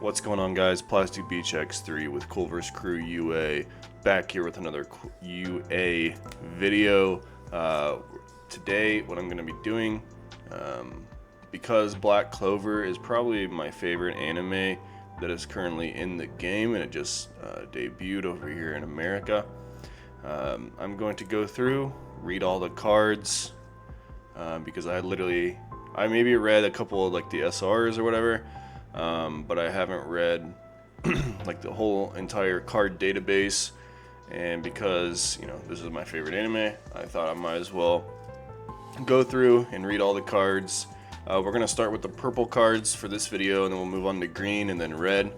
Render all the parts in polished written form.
What's going on, guys? Plastic Beach X3 with Clover's Crew UA, back here with another UA video. Today what I'm going to be doing, because Black Clover is probably my favorite anime that is currently in the game, and it just debuted over here in America. I'm going to go through, read all the cards, because I maybe read a couple of like the SRs or whatever, but I haven't read like the whole entire card database. And because, you know, this is my favorite anime, I thought I might as well go through and read all the cards. We're gonna start with the purple cards for this video, and then we'll move on to green and then red.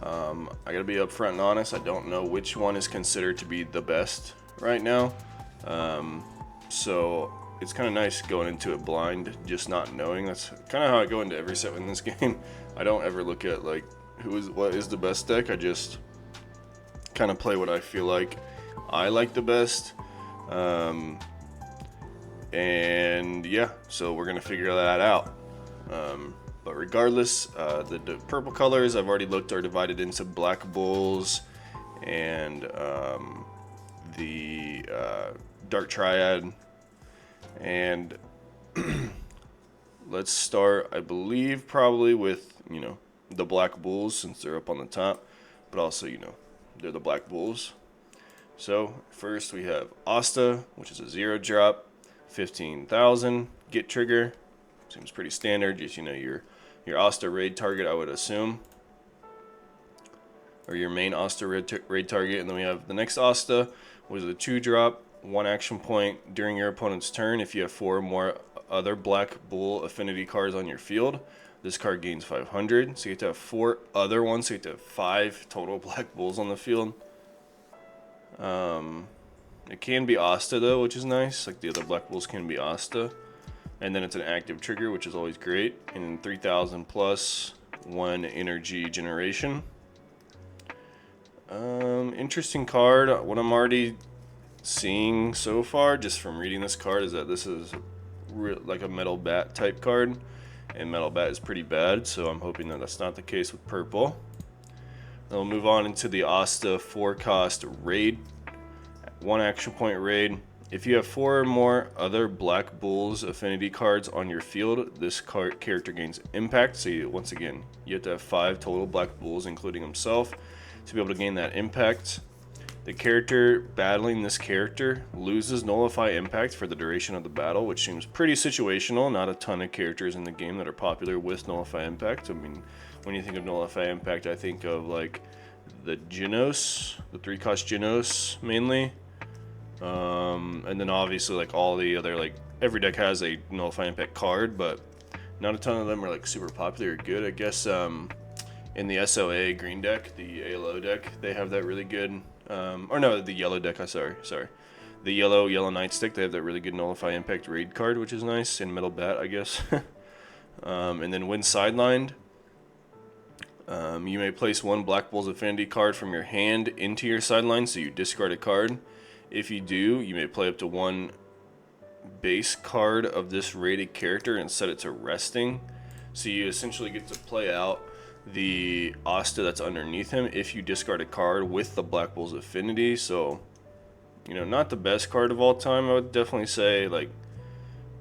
I gotta be upfront and honest, I don't know which one is considered to be the best right now. So it's kind of nice going into it blind, just not knowing. That's kind of how I go into every set in this game. I don't ever look at like what is the best deck. I just kind of play what I feel like I like the best. And yeah, so we're gonna figure that out. But regardless, the purple colors I've already looked are divided into Black Bulls and the Dark Triad. And let's start, I believe, probably with, you know, the Black Bulls, since they're up on the top, but also, you know, they're the Black Bulls. So first we have Asta, which is a 0-drop, 15,000 get trigger. Seems pretty standard, just, you know, your Asta raid target, I would assume, or your main Asta raid target. And then we have the next Asta, which is a 2-drop, 1 action point during your opponent's turn. If you have 4 or more other Black Bull affinity cards on your field, this card gains 500. So you have to have 4 other ones, so you have to have 5 total Black Bulls on the field. It can be Asta though, which is nice. Like the other Black Bulls can be Asta. And then it's an active trigger, which is always great. And 3,000 plus 1 energy generation. Interesting card. What I'm already seeing so far, just from reading this card, is that this is like a Metal Bat type card, and Metal Bat is pretty bad, so I'm hoping that that's not the case with purple. Then we'll move on into the Asta 4-cost raid, 1 action point raid. If you have 4 or more other Black Bulls affinity cards on your field, this character gains impact. So once again, you have to have 5 total Black Bulls, including himself, to be able to gain that impact. The character battling this character loses Nullify Impact for the duration of the battle, which seems pretty situational. Not a ton of characters in the game that are popular with Nullify Impact. I mean, when you think of Nullify Impact, I think of like the Genos, the 3-cost Genos mainly. And then obviously like all the other, like every deck has a Nullify Impact card, but not a ton of them are like super popular or good. I guess in the SOA green deck, the ALO deck, they have that really good. Or no, the yellow deck, sorry. The yellow Nightstick, they have that really good Nullify Impact raid card, which is nice, and Metal Bat, I guess. And then when sidelined, you may place 1 Black Bull's Affinity card from your hand into your sideline, so you discard a card. If you do, you may play up to 1 base card of this rated character and set it to resting. So you essentially get to play out the Asta that's underneath him if you discard a card with the Black Bull's Affinity. So, you know, not the best card of all time, I would definitely say. Like,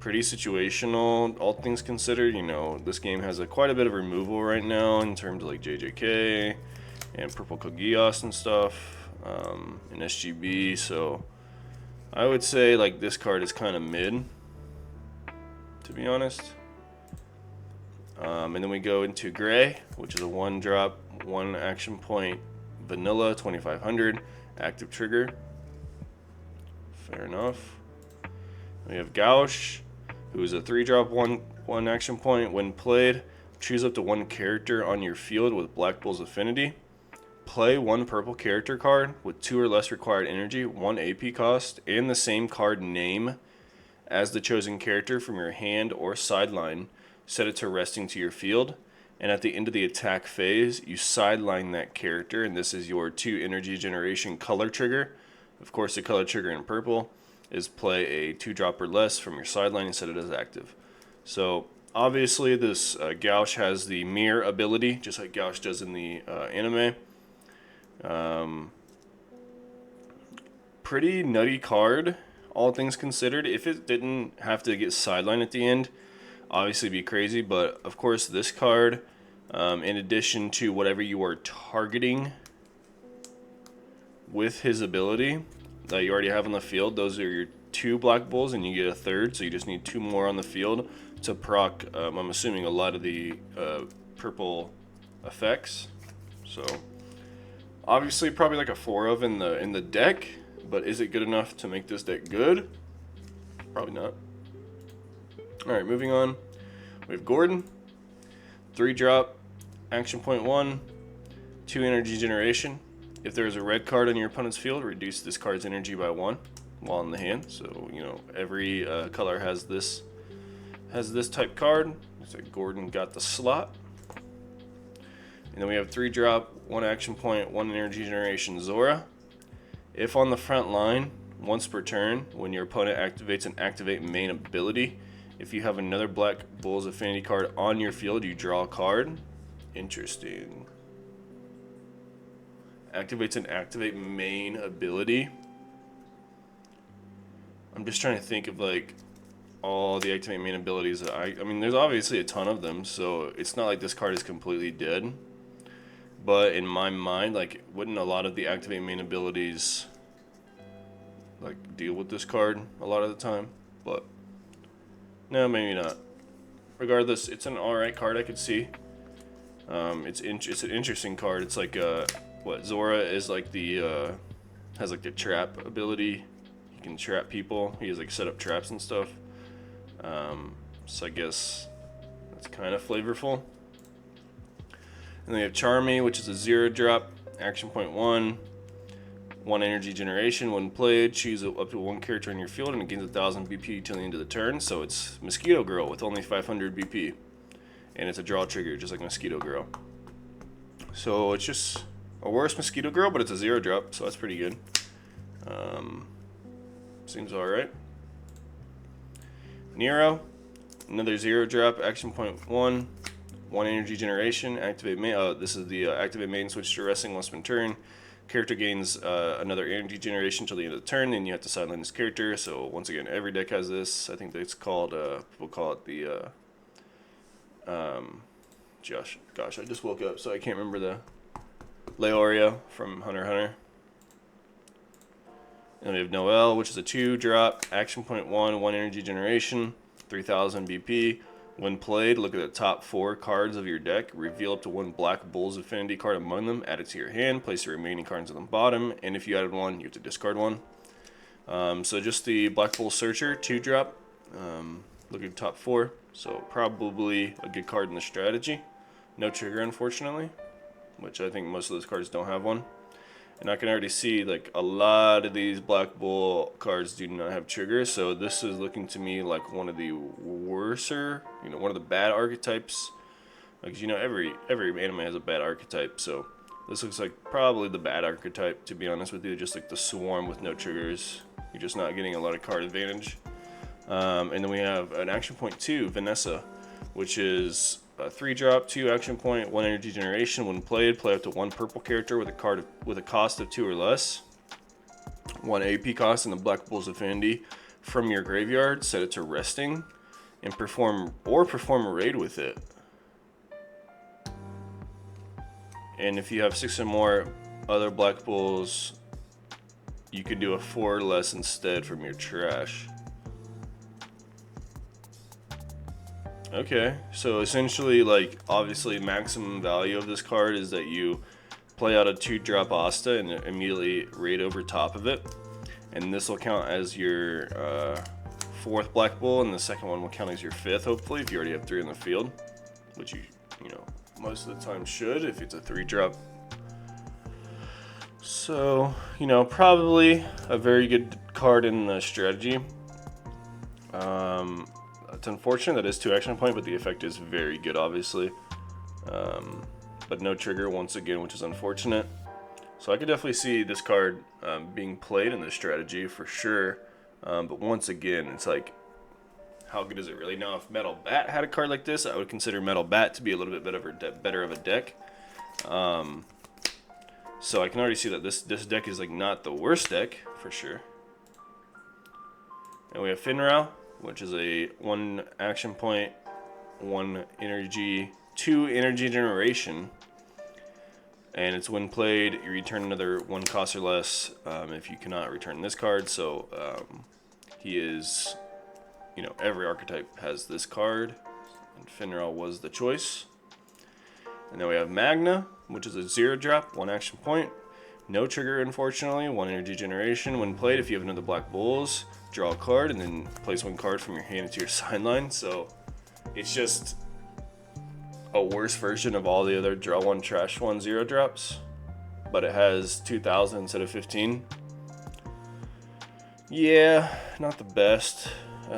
pretty situational, all things considered. You know, this game has quite a bit of removal right now in terms of like JJK and Purple Kogias and stuff, and SGB. So I would say like this card is kind of mid, to be honest. And then we go into Gray, which is a 1-drop, 1 action point, vanilla, 2,500, active trigger. Fair enough. We have Gauche, who is a 3-drop, 1 action point. When played, choose up to 1 character on your field with Black Bull's Affinity. Play 1 purple character card with 2 or less required energy, 1 AP cost, and the same card name as the chosen character from your hand or sideline. Set it to resting to your field, and at the end of the attack phase, you sideline that character, and this is your 2 energy generation color trigger. Of course, the color trigger in purple is play a 2-drop or less from your sideline and set it as active. So Obviously, this Gauche has the mirror ability, just like Gauche does in the anime. Um, Pretty nutty card, all things considered. If it didn't have to get sidelined at the end, obviously it'd be crazy. But of course, this card, in addition to whatever you are targeting with his ability that you already have on the field, those are your 2 Black Bulls, and you get a third, so you just need 2 more on the field to proc, I'm assuming, a lot of the purple effects. So obviously probably like a 4 of in the deck, but is it good enough to make this deck good? Probably not. Alright, moving on. We have Gordon. 3 drop, action point 1, 2 energy generation. If there is a red card on your opponent's field, reduce this card's energy by 1 while in the hand. So, you know, every color has this type card. So Gordon got the slot. And then we have 3 drop, 1 action point, 1 energy generation Zora. If on the front line, once per turn, when your opponent activates an activate main ability, if you have another Black Bull's affinity card on your field, you draw a card. Interesting. Activates an activate main ability. I'm just trying to think of like all the activate main abilities that I mean, there's obviously a ton of them, so it's not like this card is completely dead. But in my mind, like, wouldn't a lot of the activate main abilities like deal with this card a lot of the time? But no, maybe not. Regardless, it's an alright card, I could see. It's an interesting card. It's like what Zora is like the has like the trap ability. He can trap people. He has like set up traps and stuff. So I guess that's kind of flavorful. And then we have Charmy, which is a 0 drop, action point 1, 1 energy generation. When played, choose up to 1 character in your field and it gains 1000 BP till the end of the turn. So it's Mosquito Girl with only 500 BP. And it's a draw trigger, just like Mosquito Girl. So it's just a worse Mosquito Girl, but it's a 0 drop, so that's pretty good. Seems alright. Nero, another 0 drop, action point 1, 1 energy generation, activate main. This is the activate main, switch to wrestling once per turn. Character gains another energy generation till the end of the turn, then you have to sideline this character. So once again, every deck has this. I think it's called, people call it the, gosh, I just woke up, so I can't remember the Leorio from Hunter x Hunter. And we have Noelle, which is a 2 drop, action point 1, 1 energy generation, 3000 BP. When played, look at the top 4 cards of your deck, reveal up to 1 Black Bull's affinity card among them, add it to your hand, place the remaining cards on the bottom, and if you added 1, you have to discard 1. So just the Black Bull Searcher, 2 drop, look at the top 4, so probably a good card in the strategy. No trigger, unfortunately, which I think most of those cards don't have one. And I can already see like a lot of these Black Bull cards do not have triggers, so this is looking to me like one of the worser, one of the bad archetypes. Like, every anime has a bad archetype, so this looks like probably the bad archetype, to be honest with you. Just like the swarm with no triggers. You're just not getting a lot of card advantage. And then we have an action point 2, Vanessa, which is a 3 drop, 2 action point, 1 energy generation. When played, play up to 1 purple character with a cost of 2 or less, 1 AP cost, and the Black Bull's affinity from your graveyard. Set it to resting, and perform a raid with it. And if you have 6 or more other Black Bulls, you could do a 4 or less instead from your trash. Okay, so essentially, like, obviously maximum value of this card is that you play out a 2 drop Asta and immediately raid over top of it. And this will count as your 4th Black Bull, and the second one will count as your 5th, hopefully, if you already have 3 in the field. Which you most of the time should, if it's a 3 drop. So, probably a very good card in the strategy. It's unfortunate that it's 2 action point, but the effect is very good, obviously. But no trigger once again, which is unfortunate. So I could definitely see this card being played in this strategy for sure. But once again, it's like, how good is it really? Now, if Metal Bat had a card like this, I would consider Metal Bat to be a little bit better of a deck. So I can already see that this deck is like not the worst deck for sure. And we have Finral, which is a 1 action point, 1 energy, 2 energy generation. And it's when played, you return another 1 cost or less if you cannot return this card. So he is, you know, every archetype has this card. And Finral was the choice. And then we have Magna, which is a 0-drop, 1 action point. No trigger, unfortunately, 1 energy generation. When played, if you have another Black Bulls, draw a card and then place 1 card from your hand into your sideline. So it's just a worse version of all the other draw 1, trash 1 0-drops. But it has 2,000 instead of 15. Yeah, not the best.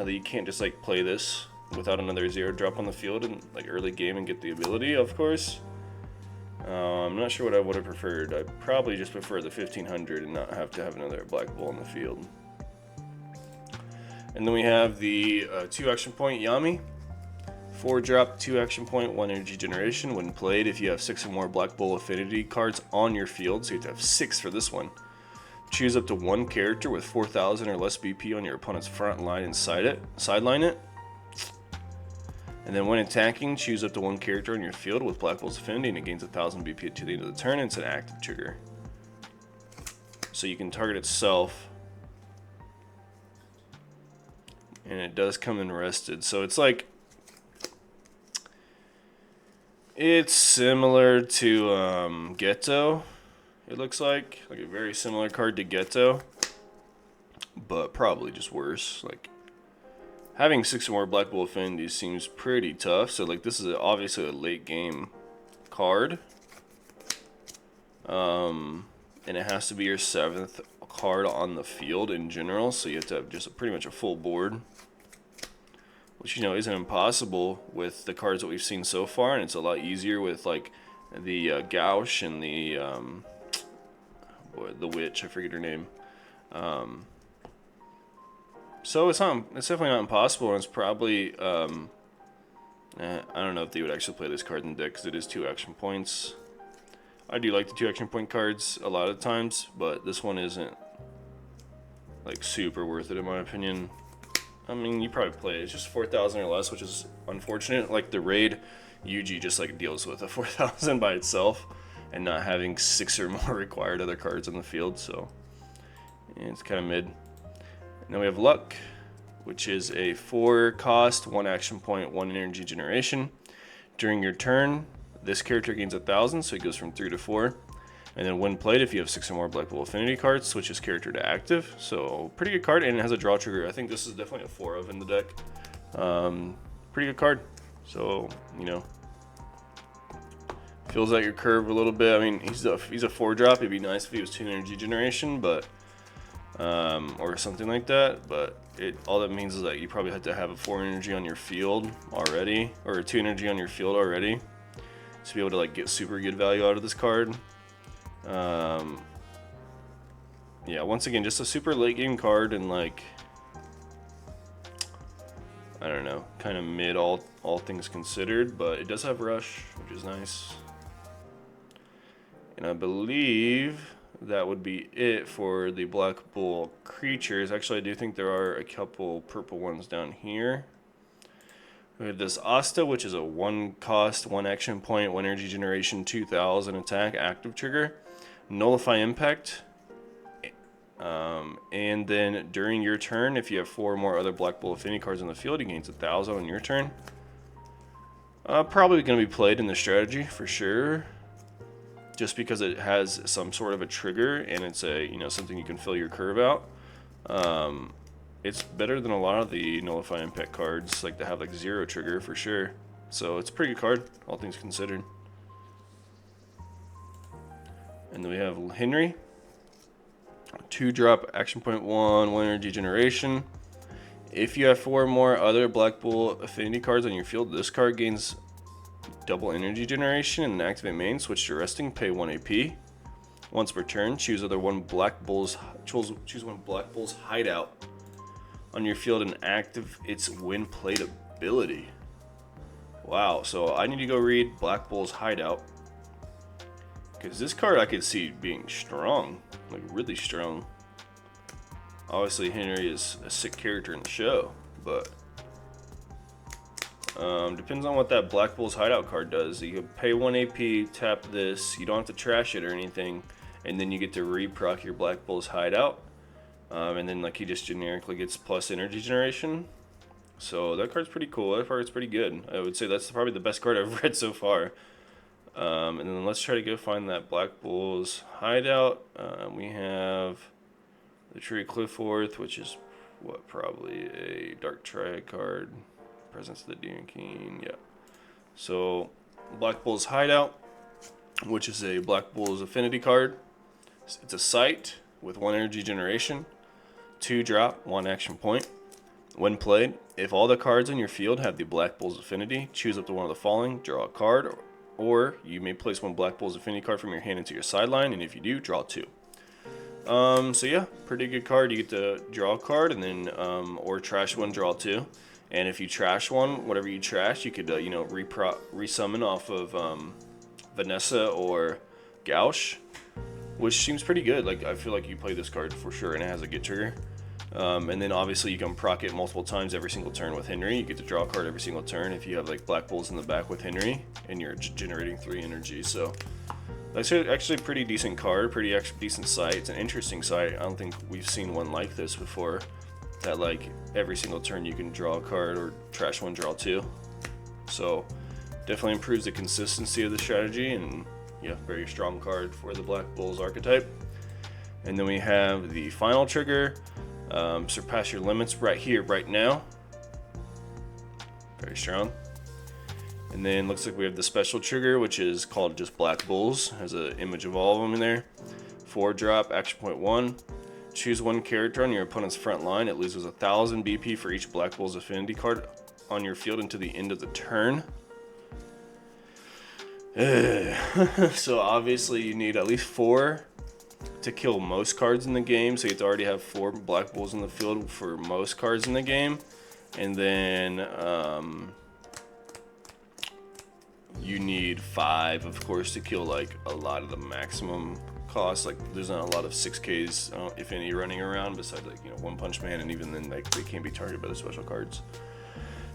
You can't just like play this without another 0-drop on the field in like early game and get the ability, of course. I'm not sure what I would have preferred. I probably just prefer the 1500 and not have to have another Black Bull in the field. And then we have the 2 action point Yami. 4-drop, 2 action point, 1 energy generation. When played, if you have 6 or more Black Bull affinity cards on your field, so you have to have 6 for this one. Choose up to 1 character with 4,000 or less BP on your opponent's front line and sideline it. And then when attacking, choose up to 1 character on your field with Black Bull's affinity and it gains 1,000 BP to the end of the turn, and it's an active trigger. So you can target itself. And it does come in rested. So it's like, it's similar to Ghetto, it looks like a very similar card to Ghetto, but probably just worse. Like, having 6 or more Black Bull affinities seems pretty tough. So like, this is obviously a late game card, and it has to be your 7th card on the field in general. So you have to have just pretty much a full board, which, you know, isn't impossible with the cards that we've seen so far, and it's a lot easier with like the Gauche and the witch, I forget her name. So it's definitely not impossible, and it's probably I don't know if they would actually play this card in the deck because it is 2 action points. I do like the 2 action point cards a lot of times, but this one isn't like super worth it in my opinion. I mean, you probably play it. It's just 4,000 or less, which is unfortunate. Like the raid, Yuji just like deals with a 4,000 by itself, and not having 6 or more required other cards on the field. So yeah, it's kind of mid. And then we have Luck, which is a 4 cost, 1 action point, 1 energy generation. During your turn, this character gains 1,000, so it goes from 3 to 4. And then when played, if you have 6 or more Black Bull affinity cards, switches character to active. So pretty good card, and it has a draw trigger. I think this is definitely a 4 of in the deck. Pretty good card. So, you know, fills out your curve a little bit. I mean, he's a 4-drop. It'd be nice if he was 2 energy generation, but or something like that. But all that means is that you probably have to have a 4 energy on your field already, or a 2 energy on your field already, to be able to like get super good value out of this card. Yeah, once again, just a super late game card, and like, I don't know, kind of mid all things considered, but it does have rush, which is nice. And I believe that would be it for the Black Bull creatures. Actually, I do think there are a couple purple ones down here. We have this Asta, which is a 1 cost, 1 action point, 1 energy generation, 2,000 attack, active trigger. Nullify impact, and then during your turn, if you have 4 or more other Black Bull affinity cards on the field, he gains 1,000 on your turn. Probably going to be played in the strategy for sure, just because it has some sort of a trigger, and it's a, you know, something you can fill your curve out. It's better than a lot of the Nullify impact cards, like to have like 0 trigger for sure. So it's a pretty good card, all things considered. And then we have Henry, 2-drop, action point 1, 1 energy generation. If you have 4 or more other Black Bull affinity cards on your field, this card gains double energy generation and activate main. Switch to resting, pay 1 AP. Once per turn, choose one Black Bull's hideout on your field and active its when played ability. Wow, so I need to go read Black Bull's Hideout. Because this card I could see being strong. Like, really strong. Obviously, Henry is a sick character in the show, but depends on what that Black Bull's Hideout card does. You can pay 1 AP, tap this, you don't have to trash it or anything, and then you get to re-proc your Black Bull's Hideout. And then like he just generically gets plus energy generation. So that card's pretty cool. That card's pretty good. I would say that's probably the best card I've read so far. And then let's try to go find that Black Bull's Hideout. We have the Tree of Cliffworth, which is what, probably a Dark Triad card. Presence of the Demon King, yeah. So Black Bull's Hideout, which is a Black Bull's Affinity card. It's a sight with 1 energy generation, 2 drop, 1 action point. When played, if all the cards on your field have the Black Bull's Affinity, choose up to one of the following, draw a card, or you may place 1 Black Bull's Affinity card from your hand into your sideline, and if you do, draw 2. So yeah, pretty good card. You get to draw a card, and then, or trash 1, draw 2. And if you trash one, whatever you trash, you could, resummon off of Vanessa or Gauche, which seems pretty good. Like, I feel like you play this card for sure, and it has a get trigger. And then obviously you can proc it multiple times every single turn with Henry. You get to draw a card every single turn if you have like Black Bulls in the back with Henry, and you're generating 3 energy. So that's actually a pretty decent card, pretty decent sight. It's an interesting sight. I don't think we've seen one like this before. That like every single turn you can draw a card or trash 1, draw 2. So definitely improves the consistency of the strategy, and yeah, very strong card for the Black Bulls archetype. And then we have the final trigger, surpass your limits right here, right now. Very strong. And then looks like we have the special trigger, which is called just Black Bulls. Has an image of all of them in there. 4 drop, action point 1. Choose 1 character on your opponent's front line. It loses 1,000 BP for each Black Bull's Affinity card on your field until the end of the turn. So obviously you need at least 4 to kill most cards in the game. So you have to already have 4 Black Bulls in the field for most cards in the game. And then you need 5, of course, to kill like a lot of the maximum cost. Like there's not a lot of 6Ks, if any, running around besides like, One Punch Man, and even then like they can't be targeted by the special cards.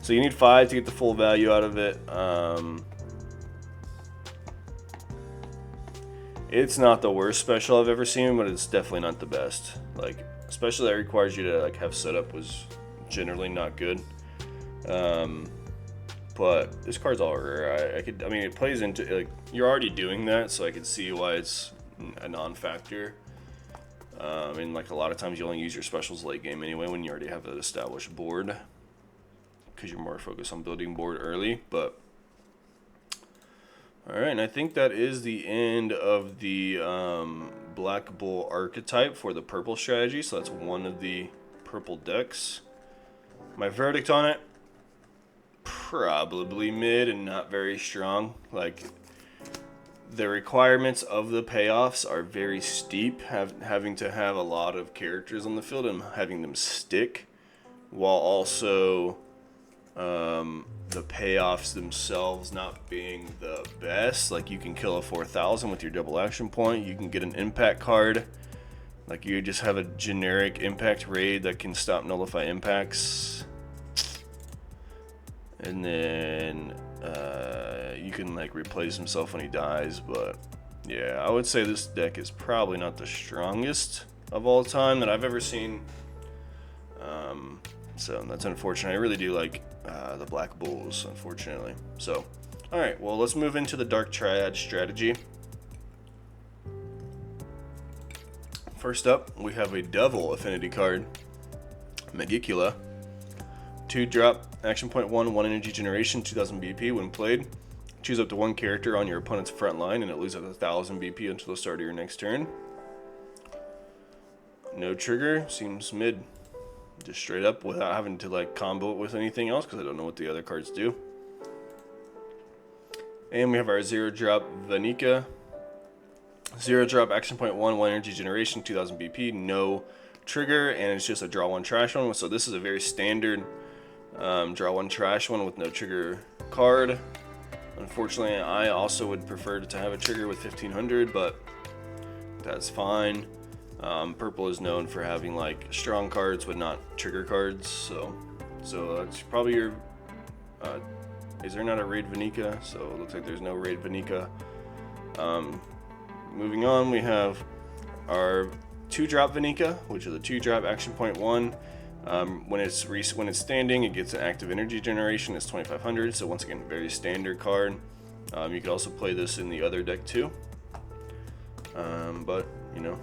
So you need 5 to get the full value out of it. It's not the worst special I've ever seen, but it's definitely not the best. Like, especially that requires you to like have setup was generally not good. But this card's all rare. I mean, it plays into like you're already doing that, so I could see why it's a non-factor. And like a lot of times you only use your specials late game anyway when you already have an established board, because you're more focused on building board early. But all right, and I think that is the end of the Black Bull archetype for the purple strategy. So that's one of the purple decks. My verdict on it: probably mid and not very strong. Like, the requirements of the payoffs are very steep, having to have a lot of characters on the field and having them stick, while also the payoffs themselves not being the best. Like, you can kill a 4,000 with your double action point. You can get an impact card. Like, you just have a generic impact raid that can stop nullify impacts. And then you can like replace himself when he dies. But yeah, I would say this deck is probably not the strongest of all time that I've ever seen. So that's unfortunate. I really do like the Black Bulls, unfortunately. So, all right, well, let's move into the Dark Triad strategy. First up, we have a Devil Affinity card, Megicula. 2 drop, action point 1, 1 energy generation, 2,000 BP. When played, choose up to 1 character on your opponent's front line, and it loses 1,000 BP until the start of your next turn. No trigger, seems mid. Just straight up without having to like combo it with anything else, because I don't know what the other cards do. And we have our 0 drop Vanika. 0 drop, action point 1, 1 energy generation, 2,000 BP. No trigger, and it's just a draw one trash one. So this is a very standard draw one trash one with no trigger card. Unfortunately, I also would prefer to have a trigger with 1500, but that's fine. Purple is known for having like strong cards but not trigger cards, so that's probably your is there not a raid Vanika? So it looks like there's no raid Vanika. Moving on, we have our 2-drop Vanika, which is a 2-drop action point 1. When it's standing, it gets an active energy generation. It's 2500, so once again, very standard card. You could also play this in the other deck too, but you know,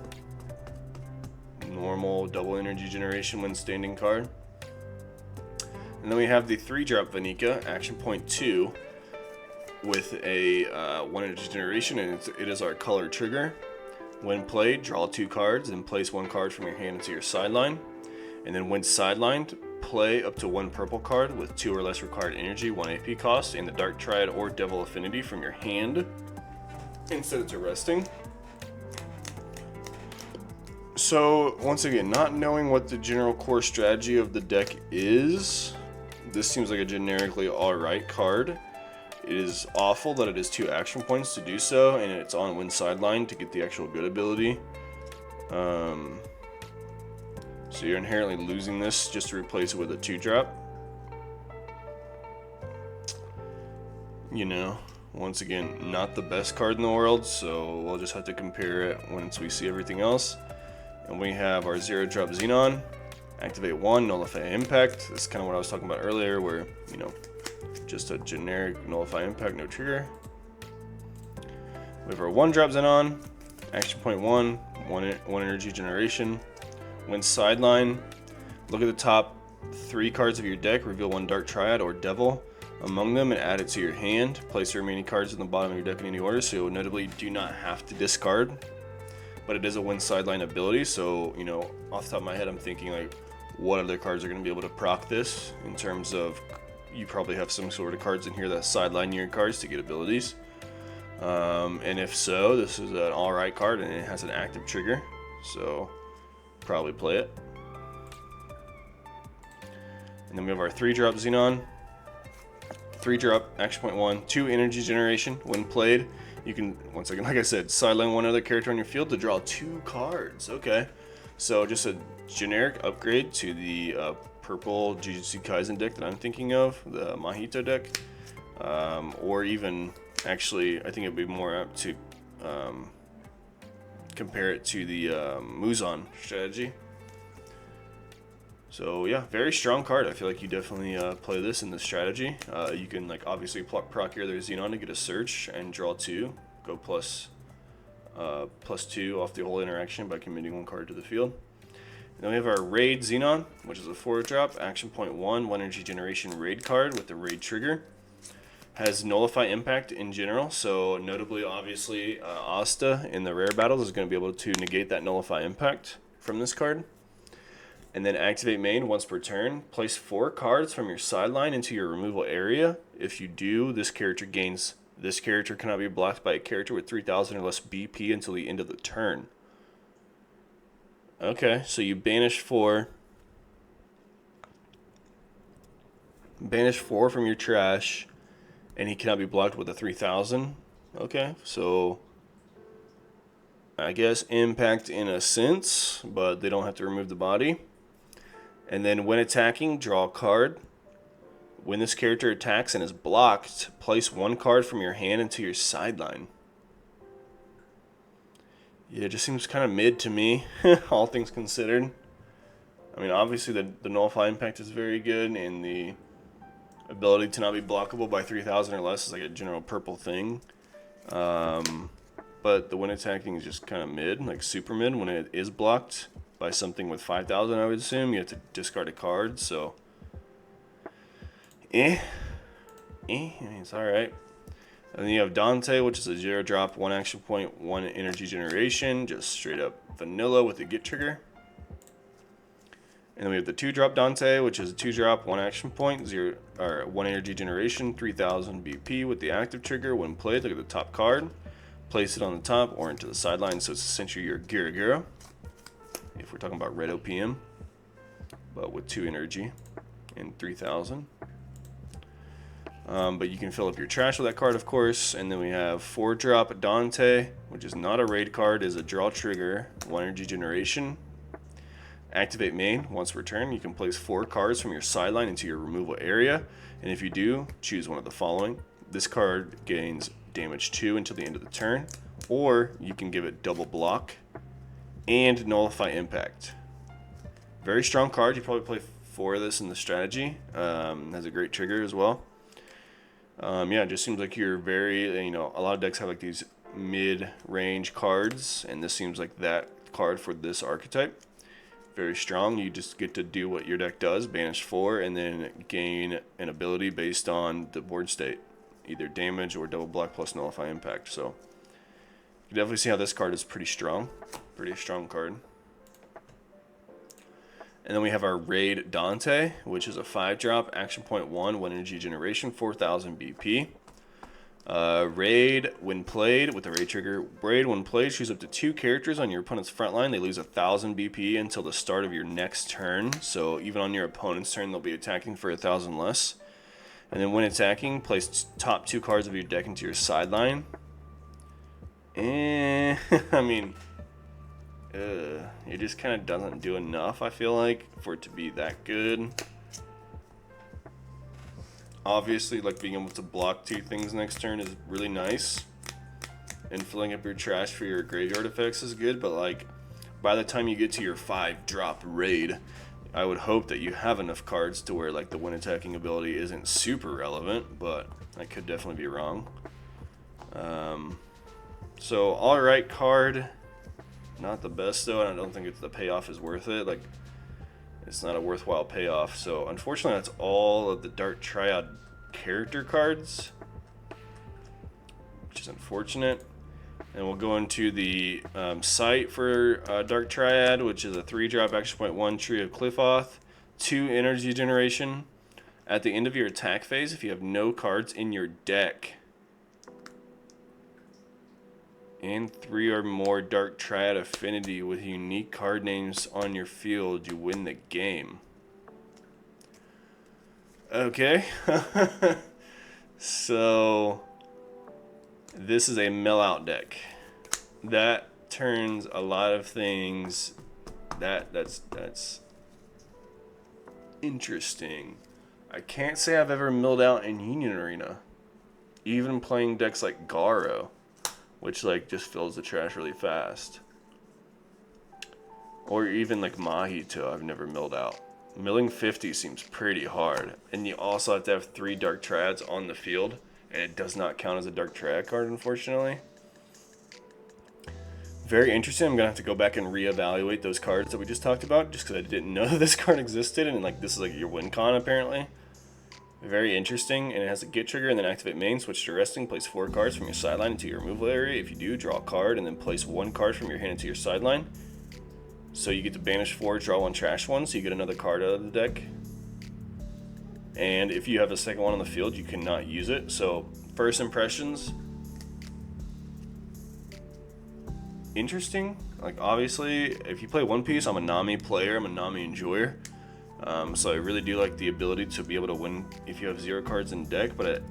normal double energy generation when standing card. And then we have the 3-drop Vanika, action point 2, with a 1 energy generation, and it is our color trigger. When played, draw 2 cards and place 1 card from your hand into your sideline. And then when sidelined, play up to 1 purple card with 2 or less required energy, 1 AP cost, and the Dark Triad or Devil Affinity from your hand instead of to resting. So once again, not knowing what the general core strategy of the deck is, this seems like a generically alright card. It is awful that it is 2 action points to do so, and it's on when sideline to get the actual good ability. So you're inherently losing this just to replace it with a 2-drop. You know, once again, not the best card in the world, so we'll just have to compare it once we see everything else. And we have our 0-drop Xenon. Activate 1, nullify impact. That's kind of what I was talking about earlier, where, you know, just a generic nullify impact, no trigger. We have our 1-drop Xenon. Action point 1, 1 energy generation. When sideline, look at the top 3 cards of your deck, reveal 1 Dark Triad or Devil among them and add it to your hand. Place the remaining cards in the bottom of your deck in any order, so you notably do not have to discard. But it is a when sideline ability, so, you know, off the top of my head, I'm thinking like, what other cards are going to be able to proc this, in terms of, you probably have some sort of cards in here that sideline your cards to get abilities. And if so, this is an alright card, and it has an active trigger, so probably play it. And then we have our 3-drop Xenon. 3-drop, action point 1, 2 energy generation. When played, you can, once again, like I said, sideline 1 other character on your field to draw 2 cards. Okay, so just a generic upgrade to the purple Jujutsu Kaisen deck that I'm thinking of, the Mahito deck. Or even, actually, I think it'd be more apt to compare it to the Muzan strategy. So yeah, very strong card. I feel like you definitely play this in the strategy. You can like obviously proc your other Xenon to get a search and draw 2, go plus 2 off the whole interaction by committing 1 card to the field. And then we have our Raid Xenon, which is a 4-drop, action point 1, 1 energy generation raid card with the raid trigger. Has nullify impact in general, so notably, obviously, Asta in the rare battles is going to be able to negate that nullify impact from this card. And then activate main once per turn. Place 4 cards from your sideline into your removal area. If you do, this character cannot be blocked by a character with 3000 or less BP until the end of the turn. Okay, so you banish 4. Banish 4 from your trash, and he cannot be blocked with a 3000. Okay, so I guess impact in a sense, but they don't have to remove the body. And then when attacking, draw a card. When this character attacks and is blocked, place 1 card from your hand into your sideline. Yeah, it just seems kind of mid to me, all things considered. I mean, obviously the nullify impact is very good, and the ability to not be blockable by 3000 or less is like a general purple thing. But the when attacking is just kind of mid, like super mid. When it is blocked by something with 5000, I would assume you have to discard a card, so I mean, it's alright. And then you have Dante, which is a 0-drop, 1 action point, 1 energy generation, just straight up vanilla with a get trigger. And then we have the 2-drop Dante, which is a 2-drop, 1 action point, 1 energy generation, 3000 BP with the active trigger. When played, look at the top card, place it on the top or into the sideline, so it's essentially your Giragiro. if we're talking about red OPM, but with 2 energy and 3,000. But you can fill up your trash with that card, of course. And then we have 4-drop Dante, which is not a raid card, is a draw trigger, 1 energy generation. Activate main. Once per turn, you can place 4 cards from your sideline into your removal area. And if you do, choose one of the following. This card gains damage 2 until the end of the turn, or you can give it double block and nullify impact. Very strong card. You probably play 4 of this in the strategy. Has a great trigger as well. Yeah, it just seems like you're very, a lot of decks have like these mid-range cards, and this seems like that card for this archetype. Very strong. You just get to do what your deck does, banish 4, and then gain an ability based on the board state, either damage or double block plus nullify impact. So you can definitely see how this card is pretty strong. Pretty strong card. And then we have our Raid Dante, which is a 5-drop, action point 1, 1 energy generation, 4,000 BP. Raid, when played with the raid trigger, raid when played, choose up to 2 characters on your opponent's front line. They lose 1,000 BP until the start of your next turn. So even on your opponent's turn, they'll be attacking for 1,000 less. And then when attacking, place top 2 cards of your deck into your sideline. I mean, it just kind of doesn't do enough, I feel like, for it to be that good. Obviously, like, being able to block 2 things next turn is really nice, and filling up your trash for your graveyard effects is good, but like, by the time you get to your 5-drop raid, I would hope that you have enough cards to where like the when attacking ability isn't super relevant, but I could definitely be wrong. So alright card, not the best though, and I don't think the payoff is worth it. Like, it's not a worthwhile payoff. So unfortunately, that's all of the Dark Triad character cards, which is unfortunate. And we'll go into the site for Dark Triad, which is a 3-drop action point 1 Tree of Cliffoth, 2 energy generation. At the end of your attack phase, if you have no cards in your deck and 3 or more Dark Triad affinity with unique card names on your field, you win the game. Okay. So this is a mill out deck. That turns a lot of things. That's interesting. I can't say I've ever milled out in Union Arena. Even playing decks like Garo, which like just fills the trash really fast. Or even like Mahito, I've never milled out. Milling 50 seems pretty hard. And you also have to have 3 Dark Triads on the field, and it does not count as a Dark Triad card, unfortunately. Very interesting. I'm going to have to go back and reevaluate those cards that we just talked about, just because I didn't know that this card existed, and like this is like your win con apparently. Very interesting, and it has a get trigger and then activate main, switch to resting, place 4 cards from your sideline into your removal area. If you do, draw a card and then place 1 card from your hand into your sideline. So you get to banish 4, draw 1, trash 1, so you get another card out of the deck. And if you have a second one on the field, you cannot use it. So first impressions, interesting. Like obviously, if you play One Piece, I'm a Nami player, I'm a Nami enjoyer. So I really do like the ability to be able to win if you have 0 cards in deck. But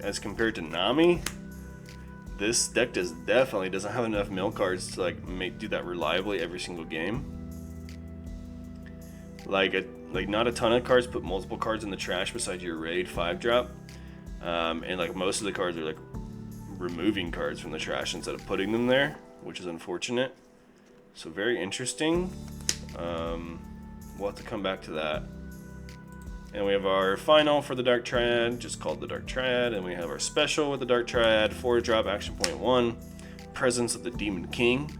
as compared to Nami, this deck definitely doesn't have enough mill cards to like do that reliably every single game. Like not a ton of cards put multiple cards in the trash besides your raid 5-drop, and like most of the cards are like removing cards from the trash instead of putting them there, which is unfortunate. So very interesting. We'll have to come back to that. And we have our final for the Dark Triad, just called the Dark Triad, and we have our special with the Dark Triad, 4-drop action point 1, Presence of the Demon King.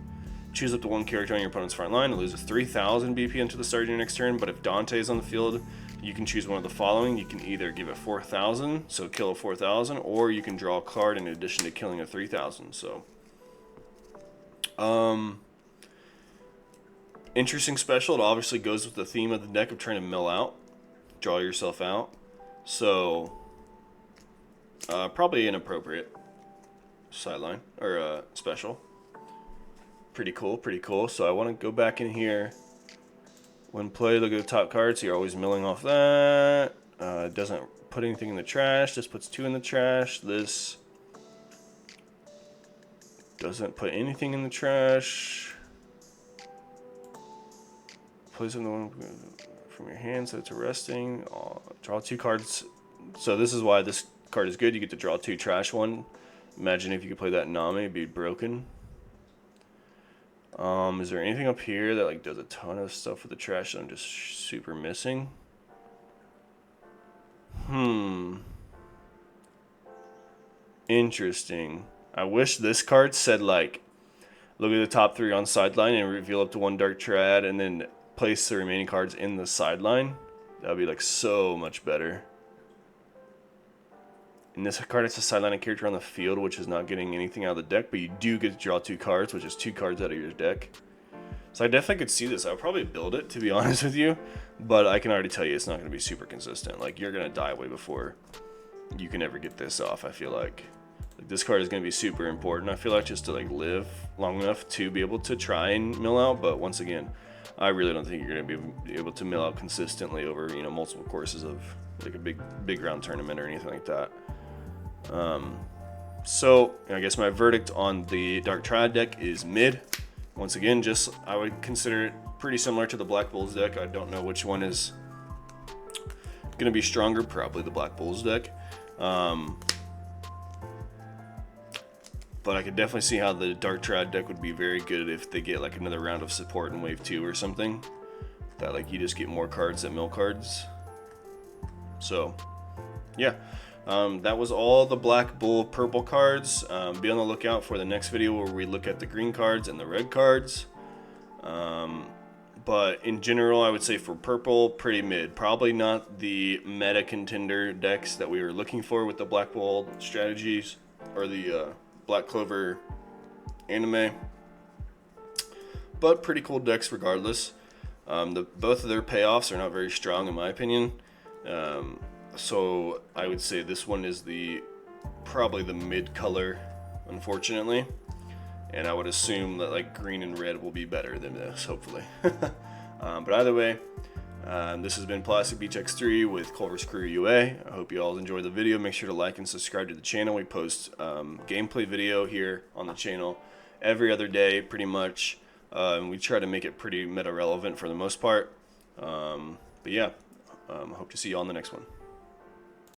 Choose up to 1 character on your opponent's front line. It loses 3,000 BP until the start of your next turn, but if Dante is on the field, you can choose one of the following. You can either give it 4,000, so kill a 4,000, or you can draw a card in addition to killing a 3,000. So, interesting special. It obviously goes with the theme of the deck of trying to mill out, draw yourself out. So, probably inappropriate sideline or special. Pretty cool, pretty cool. So I want to go back in here. When play, look at the top cards. So you're always milling off that. It doesn't put anything in the trash. This puts 2 in the trash. This doesn't put anything in the trash. Place on the one from your hand so it's resting. Draw 2 cards. So this is why this card is good. You get to draw 2 trash 1. Imagine if you could play that Name, it'd be broken. Is there anything up here that like does a ton of stuff with the trash that I'm just super missing? Interesting. I wish this card said like, look at the top 3 on sideline and reveal up to 1 dark trad and then place the remaining cards in the sideline. That would be like so much better. In this card, it's a sideline character on the field, which is not getting anything out of the deck, but you do get to draw 2 cards, which is 2 cards out of your deck. So I definitely could see this. I would probably build it, to be honest with you, but I can already tell you it's not going to be super consistent. Like, you're going to die way before you can ever get this off, I feel like. This card is going to be super important, I feel like, just to like live long enough to be able to try and mill out, but once again, I really don't think you're going to be able to mill out consistently over, you know, multiple courses of like a big round tournament or anything like that. So I guess my verdict on the Dark Triad deck is mid. Once again, just I would consider it pretty similar to the Black Bulls deck. I don't know which one is going to be stronger, probably the Black Bulls deck. But I could definitely see how the Dark Triad deck would be very good if they get like another round of support in Wave 2 or something. That like you just get more cards than mill cards. So, yeah. That was all the Black Bull purple cards. Be on the lookout for the next video where we look at the green cards and the red cards. But in general, I would say for purple, pretty mid. Probably not the meta contender decks that we were looking for with the Black Bull strategies or the Black Clover anime. But pretty cool decks regardless. Both of their payoffs are not very strong in my opinion. So I would say this one is probably the mid color, unfortunately, and I would assume that like green and red will be better than this, hopefully. But either way, this has been Plastic Beach X3 with Clover's Crew UA. I hope you all enjoyed the video. Make sure to like and subscribe to the channel. We post gameplay video here on the channel every other day, pretty much. We try to make it pretty meta relevant for the most part. But yeah, hope to see you all in the next one.